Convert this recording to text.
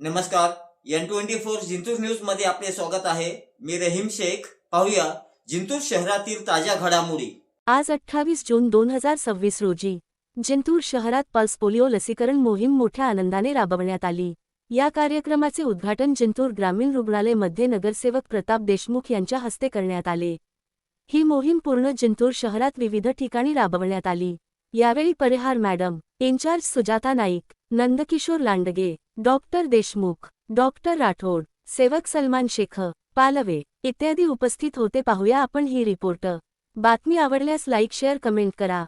नमस्कार. N24 Jintur news मध्ये आपले स्वागत आहे. मी रहीम शेख. पाहूया जिंतूर शहरातील ताज्या घडामोडी. आज 28 जून 2026 रोजी जिंतूर शहरात पल्स पोलिओ लसीकरण मोहीम मोठ्या आनंदाने राबवण्यात आली. या कार्यक्रमाचे उद्घाटन जिंतूर ग्रामीण रुग्णालय मध्ये नगरसेवक प्रताप देशमुख यांच्या हस्ते करण्यात आले. ही मोहीम पूर्ण जिंतूर शहरात विविध ठिकाणी राबवण्यात आली. यावेळी Parihar madam, incharge Sujata Naik, Nandkishor Landge, doctor Deshmukh, doctor Rathod, सेवक सलमान शेख, पालवे इत्यादी उपस्थित होते. पाहूया आपण ही रिपोर्ट. बातमी आवडल्यास लाईक शेअर कमेंट करा.